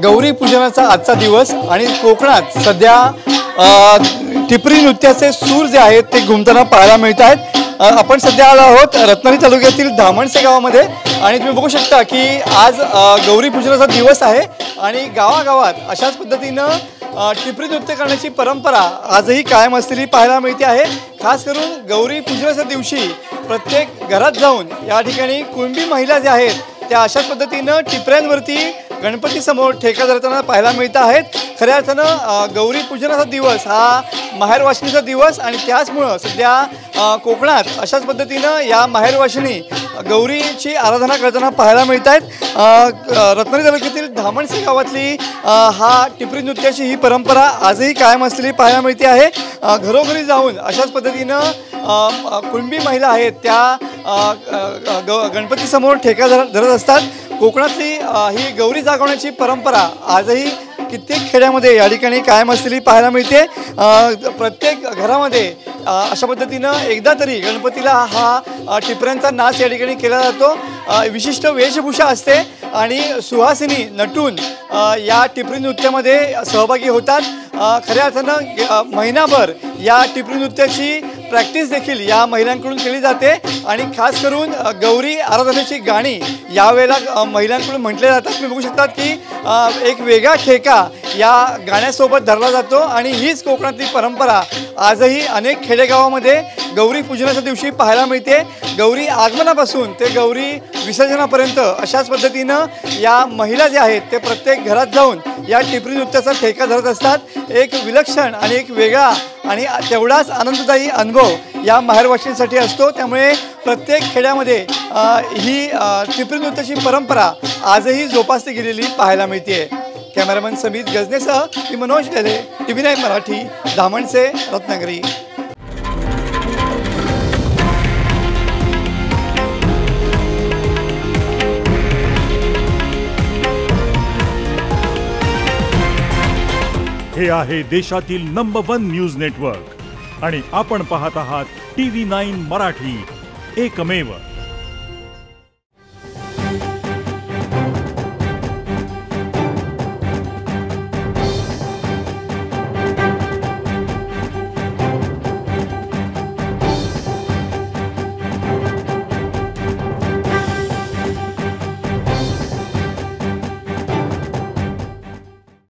गौरी पूजनाचा आजचा दिवस आणि कोकणात सध्या टिपरी नृत्याचे सूर जे आहेत ते घुमताना पाहायला मिळत आहेत। आपण सध्या आलो आहोत रत्नागिरी तालुक्यातील धामणसे गावामध्ये आणि तुम्ही बघू शकता की आज गौरी पूजनाचा दिवस आहे आणि गावागावात अशाच पद्धतीनं टिपरी नृत्य करण्याची परंपरा आजही कायम असलेली पाहायला मिळते आहे। खास करून गौरी पूजनाच्या दिवशी प्रत्येक घरात जाऊन या ठिकाणी कुणबी महिला ज्या आहेत त्या अशाच पद्धतीनं टिपऱ्यांवरती गणपती समोर ठेका धरताना पाहायला मिळत आहेत। खऱ्या अर्थानं गौरी पूजनाचा दिवस हा माहेरवाशिणीचा दिवस आणि त्याचमुळं सध्या कोकणात अशाच पद्धतीनं या माहेरवाशिणी गौरीची आराधना करताना पाहायला मिळत आहेत। रत्नागिरी तालुक्यातील धामणसे गावातली हा टिपरी नृत्याची ही परंपरा आजही कायम असलेली पाहायला मिळते आहे। घरोघरी जाऊन अशाच पद्धतीनं कुणबी महिला आहेत त्या गणपती समोर ठेका धरत असतात। कोकणातली ही गौरी जागवण्याची परंपरा आजही कित्येक खेड्यामध्ये या ठिकाणी कायम असलेली पाहायला मिळते। प्रत्येक घरामध्ये अशा पद्धतीनं एकदा तरी गणपतीला हा टिपऱ्यांचा नाच या ठिकाणी केला जातो। विशिष्ट वेशभूषा असते आणि सुहासिनी नटून या टिपरी नृत्यामध्ये सहभागी होतात। खऱ्या अर्थानं महिनाभर या टिपरी नृत्याची प्रॅक्टिस देखील या महिलांकडून केली जाते आणि खास करून गौरी आराधनेची गाणी यावेळेला महिलांकडून म्हटले जातात। तुम्ही बघू शकतात की एक वेगळा ठेका या गाण्यासोबत धरला जातो आणि हीच कोकणातली परंपरा आजही अनेक खेडेगावामध्ये गौरी पूजनाच्या दिवशी पाहायला मिळते। गौरी आगमनापासून ते गौरी विसर्जनापर्यंत अशाच पद्धतीनं या महिला ज्या आहेत ते प्रत्येक घरात जाऊन या टिपरी नृत्याचा ठेका धरत असतात। एक विलक्षण आणि एक वेगळा आणि तेवढाच आनंददायी अनुभव या माहेरवाशिणीसाठी असतो। त्यामुळे प्रत्येक खेड्यामध्ये ही टिपरी नृत्याची परंपरा आजही जोपासली गेलेली पाहायला मिळते। कॅमेरामन समीत गजनेसह मी मनोज लेले, TV9 मराठी, धामणसे, रत्नागिरी। हे आहे देशातील नंबर 1 न्यूज नेटवर्क आणि आपण पाहत आहात TV9 मराठी, एकमेव।